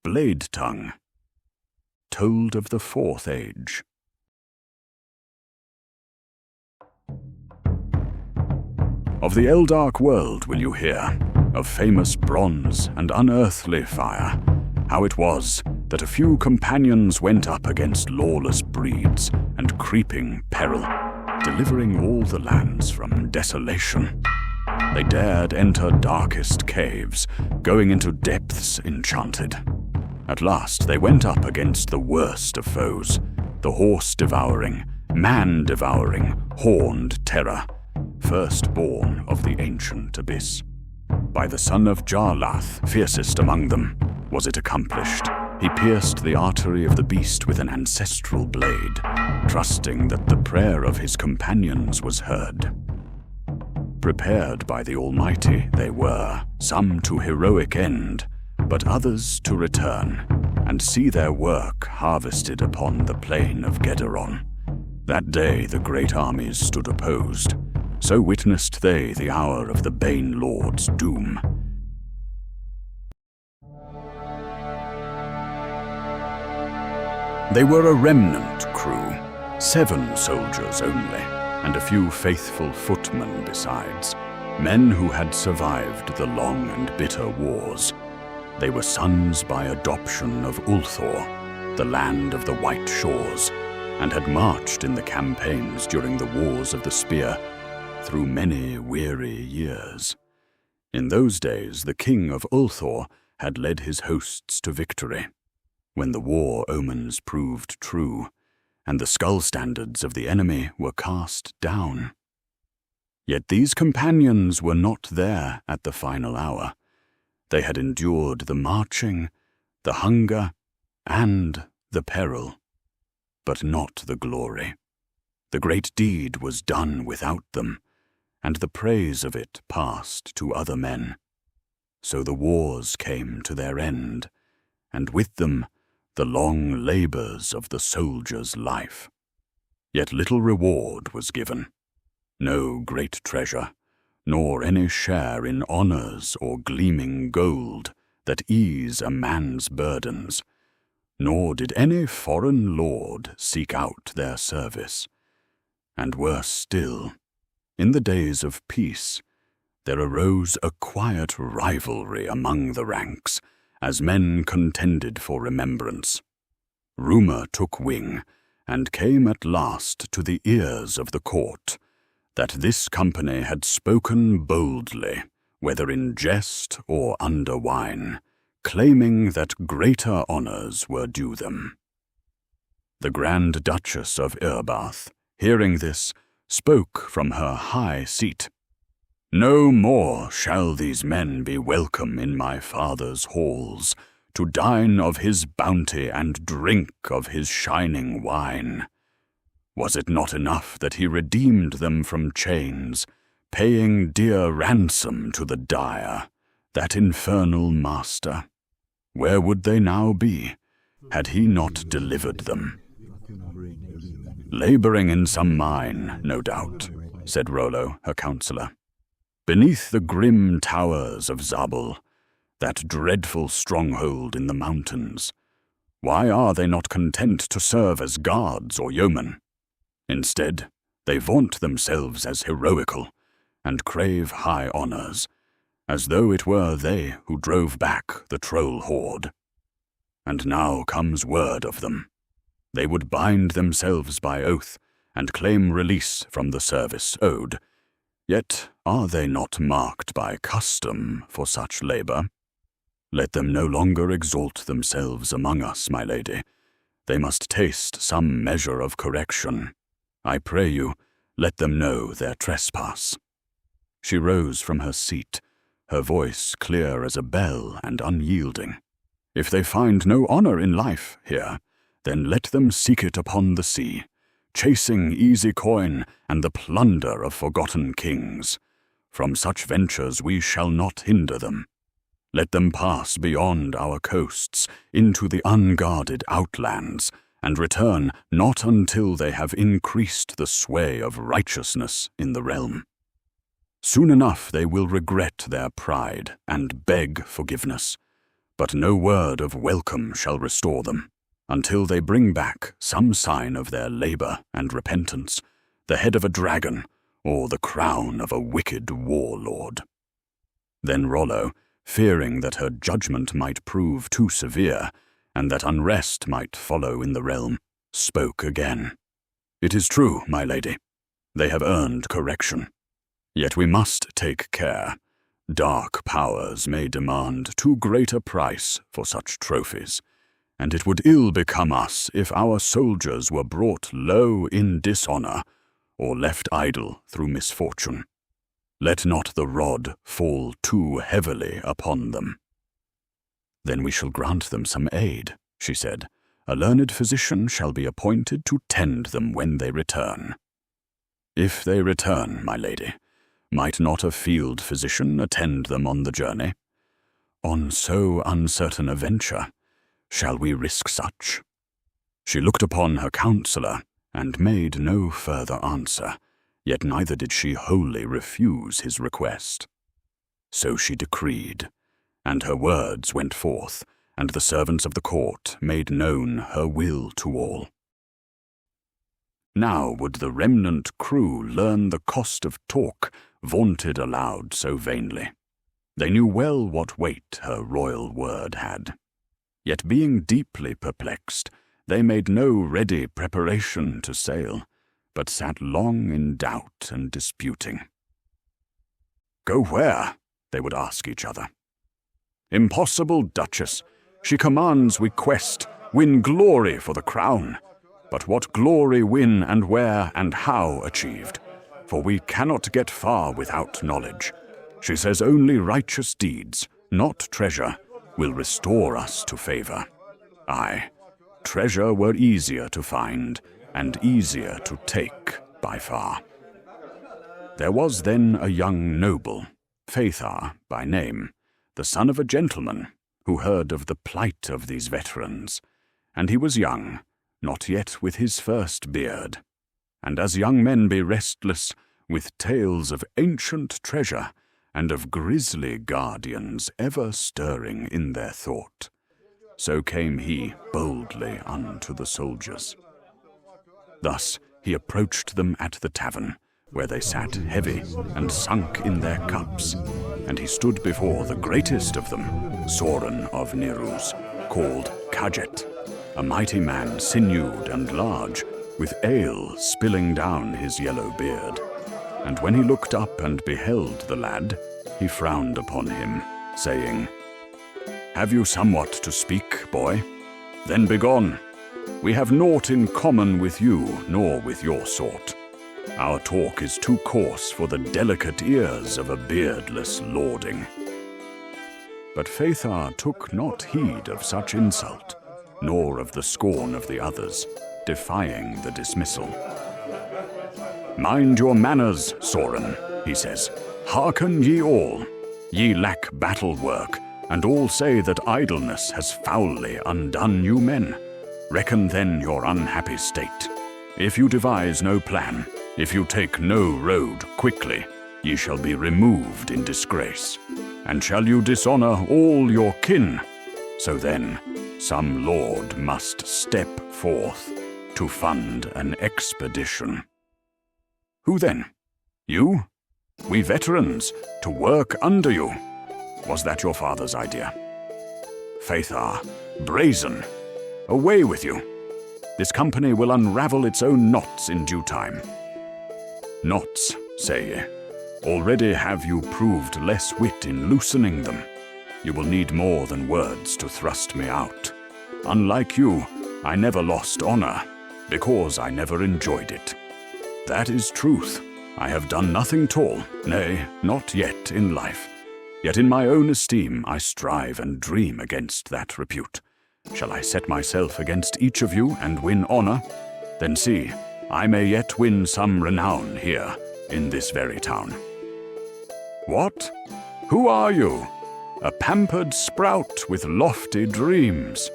Bladetongue. Told of the Fourth Age. Of the Eldark world will you hear, of famous bronze and unearthly fire, how it was that a few companions went up against lawless breeds and creeping peril, delivering all the lands from desolation. They dared enter darkest caves, going into depths enchanted. At last they went up against the worst of foes, the horse-devouring, man-devouring, horned terror, firstborn of the ancient abyss. By the son of Jarlath, fiercest among them, was it accomplished. He pierced the artery of the beast with an ancestral blade, trusting that the prayer of his companions was heard. Prepared by the Almighty they were, some to heroic end, but others to return, and see their work harvested upon the plain of Gederon. That day the great armies stood opposed, so witnessed they the hour of the Bane Lord's doom. They were a remnant crew, 7 soldiers only, and a few faithful footmen besides, men who had survived the long and bitter wars. They were sons by adoption of Ulthor, the land of the White Shores, and had marched in the campaigns during the Wars of the Spear through many weary years. In those days the king of Ulthor had led his hosts to victory, when the war omens proved true, and the skull standards of the enemy were cast down. Yet these companions were not there at the final hour. They had endured the marching, the hunger, and the peril, but not the glory. The great deed was done without them, and the praise of it passed to other men. So the wars came to their end, and with them the long labors of the soldier's life. Yet little reward was given, no great treasure, nor any share in honors or gleaming gold that ease a man's burdens, nor did any foreign lord seek out their service. And worse still, in the days of peace, there arose a quiet rivalry among the ranks, as men contended for remembrance. Rumor took wing, and came at last to the ears of the court, that this company had spoken boldly, whether in jest or under wine, claiming that greater honors were due them. The Grand Duchess of Irbath, hearing this, spoke from her high seat. "No more shall these men be welcome in my father's halls, to dine of his bounty and drink of his shining wine. Was it not enough that he redeemed them from chains, paying dear ransom to the dire, that infernal master? Where would they now be, had he not delivered them?" "Laboring in some mine, no doubt," said Rollo, her counselor, "beneath the grim towers of Zabul, that dreadful stronghold in the mountains. Why are they not content to serve as guards or yeomen? Instead, they vaunt themselves as heroical, and crave high honors, as though it were they who drove back the troll horde. And now comes word of them. They would bind themselves by oath, and claim release from the service owed. Yet are they not marked by custom for such labor? Let them no longer exalt themselves among us, my lady. They must taste some measure of correction. I pray you, let them know their trespass." She rose from her seat, her voice clear as a bell and unyielding. "If they find no honor in life here, then let them seek it upon the sea, chasing easy coin and the plunder of forgotten kings. From such ventures we shall not hinder them. Let them pass beyond our coasts into the unguarded outlands, and return not until they have increased the sway of righteousness in the realm. Soon enough they will regret their pride and beg forgiveness, but no word of welcome shall restore them, until they bring back some sign of their labor and repentance, the head of a dragon, or the crown of a wicked warlord. Then Rollo, fearing that her judgment might prove too severe, and that unrest might follow in the realm, spoke again. "It is true, my lady. They have earned correction. Yet we must take care. Dark powers may demand too great a price for such trophies, and it would ill become us if our soldiers were brought low in dishonor, or left idle through misfortune. Let not the rod fall too heavily upon them." "Then we shall grant them some aid," she said. "A learned physician shall be appointed to tend them when they return." "If they return, my lady, might not a field physician attend them on the journey? On so uncertain a venture, shall we risk such?" She looked upon her counselor and made no further answer, yet neither did she wholly refuse his request. So she decreed, and her words went forth, and the servants of the court made known her will to all. Now would the remnant crew learn the cost of talk vaunted aloud so vainly. They knew well what weight her royal word had. Yet being deeply perplexed, they made no ready preparation to sail, but sat long in doubt and disputing. "Go where?" they would ask each other. "Impossible, Duchess. She commands we quest, win glory for the crown. But what glory win and where and how achieved? For we cannot get far without knowledge. She says only righteous deeds, not treasure, will restore us to favor. Aye, treasure were easier to find, and easier to take by far." There was then a young noble, Phaethar by name, the son of a gentleman, who heard of the plight of these veterans, and he was young, not yet with his first beard. And as young men be restless with tales of ancient treasure, and of grisly guardians ever stirring in their thought, so came he boldly unto the soldiers. Thus he approached them at the tavern, where they sat heavy and sunk in their cups, and he stood before the greatest of them, Soren of Niruz, called Kajet, a mighty man sinewed and large, with ale spilling down his yellow beard. And when he looked up and beheld the lad, he frowned upon him, saying, "Have you somewhat to speak, boy? Then begone. We have naught in common with you, nor with your sort. Our talk is too coarse for the delicate ears of a beardless lording." But Phaethar took not heed of such insult, nor of the scorn of the others, defying the dismissal. "Mind your manners, Soren," he says. "Hearken ye all. Ye lack battle work, and all say that idleness has foully undone you men. Reckon then your unhappy state. If you devise no plan, if you take no road quickly, ye shall be removed in disgrace. And shall you dishonor all your kin, so then some lord must step forth to fund an expedition." "Who then? You? We veterans, to work under you. Was that your father's idea? Phaethar, brazen. Away with you. This company will unravel its own knots in due time." "Knots, say ye? Already have you proved less wit in loosening them. You will need more than words to thrust me out. Unlike you, I never lost honor, because I never enjoyed it. That is truth. I have done nothing tall, nay, not yet in life. Yet in my own esteem I strive and dream against that repute. Shall I set myself against each of you and win honor? Then see, I may yet win some renown here, in this very town." "What? Who are you? A pampered sprout with lofty dreams.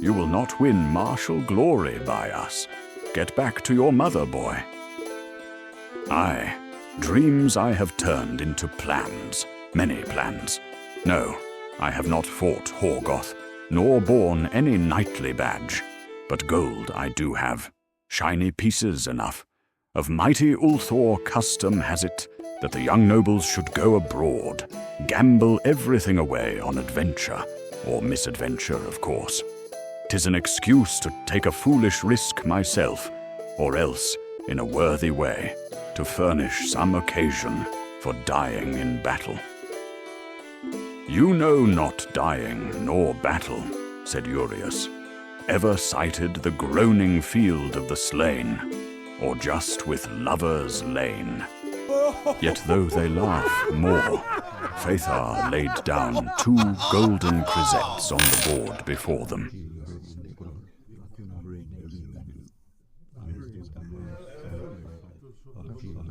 You will not win martial glory by us. Get back to your mother, boy." Aye, dreams I have turned into plans, many plans. No, I have not fought Horgoth, nor borne any knightly badge, but gold I do have, shiny pieces enough. Of mighty Ulthor custom has it that the young nobles should go abroad, gamble everything away on adventure, or misadventure, of course. 'Tis an excuse to take a foolish risk myself, or else, in a worthy way, to furnish some occasion for dying in battle. You know not dying nor battle, said Urius. Ever sighted the groaning field of the slain, or just with lovers lain? Yet though they laugh more, Phaethar laid down 2 golden crisettes on the board before them.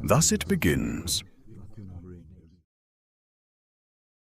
Thus it begins.